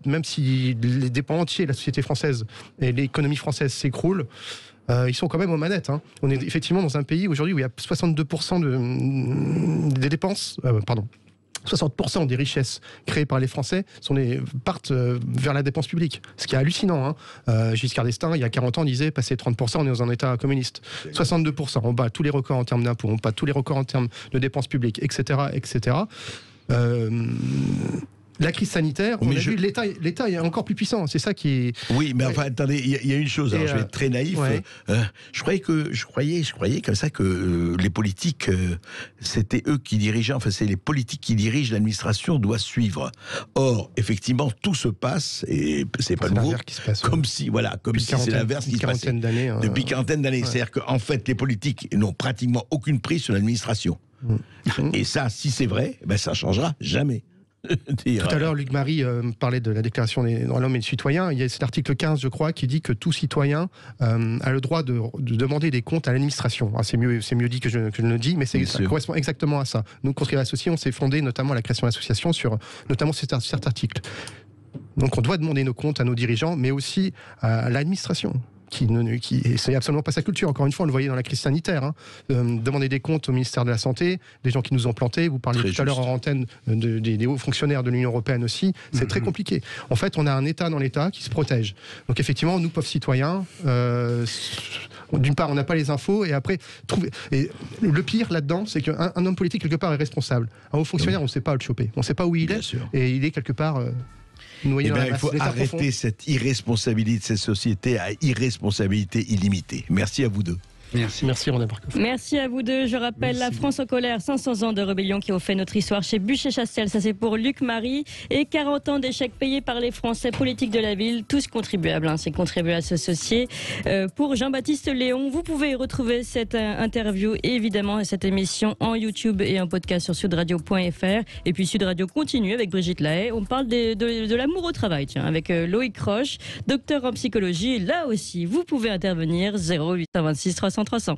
même si les dépôts entiers, la société française et l'économie française s'écroulent, ils sont quand même aux manettes. On est effectivement dans un pays aujourd'hui où il y a 62% des dépenses, 60% des richesses créées par les Français partent vers la dépense publique. Ce qui est hallucinant. Giscard d'Estaing, il y a 40 ans, disait passer 30%, on est dans un État communiste. 62%, on bat tous les records en termes d'impôts, on bat tous les records en termes de dépenses publiques, etc. etc. La crise sanitaire, on a vu l'État est encore plus puissant. C'est ça qui est... Oui, mais enfin, attendez, il y a une chose. Alors, je vais être très naïf. Ouais. Je croyais comme ça que les politiques, c'était eux qui dirigeaient. Enfin, c'est les politiques qui dirigent. L'administration doit suivre. Or, effectivement, tout se passe et c'est pas nouveau. Comme si c'est l'inverse qui se passait depuis quarantaine d'années. C'est-à-dire qu'en fait, les politiques n'ont pratiquement aucune prise sur l'administration. Et ça, si c'est vrai, ça changera jamais. Tout à l'heure, Luc Marie parlait de la déclaration des droits de l'homme et des citoyens. Il y a cet article 15, je crois, qui dit que tout citoyen a le droit de demander des comptes à l'administration. C'est mieux dit que je ne le dis, mais ça correspond exactement à ça. Nous, Construire l'associé, on s'est fondé notamment à la création d'associations sur notamment cet article. Donc on doit demander nos comptes à nos dirigeants, mais aussi à l'administration. C'est absolument pas sa culture. Encore une fois, on le voyait dans la crise sanitaire. Demander des comptes au ministère de la Santé, des gens qui nous ont plantés. Vous parliez tout à l'heure en antenne des hauts fonctionnaires de l'Union européenne aussi. C'est très compliqué. En fait, on a un État dans l'État qui se protège. Donc effectivement, nous, pauvres citoyens, d'une part, on n'a pas les infos, et après, et le pire là-dedans, c'est qu'un homme politique, quelque part, est responsable. Un haut fonctionnaire, on ne sait pas le choper. On ne sait pas où il est, et il est quelque part... il faut arrêter cette irresponsabilité de cette société à irresponsabilité illimitée. Merci à vous deux. Merci René Marcof. Merci à vous deux. Je rappelle La France en colère, 500 ans de rébellion qui ont fait notre histoire chez Bûcher-Chastel. Ça c'est pour Luc Marie. Et 40 ans d'échecs payés par les Français politiques de la ville. Tous contribuables, c'est contribuables associés. Pour Jean-Baptiste Léon, vous pouvez retrouver cette interview et évidemment cette émission en YouTube et en podcast sur sudradio.fr. Et puis Sud Radio continue avec Brigitte Lahaye. On parle de l'amour au travail, avec Loïc Roche, docteur en psychologie. Là aussi, vous pouvez intervenir 0826 300 300.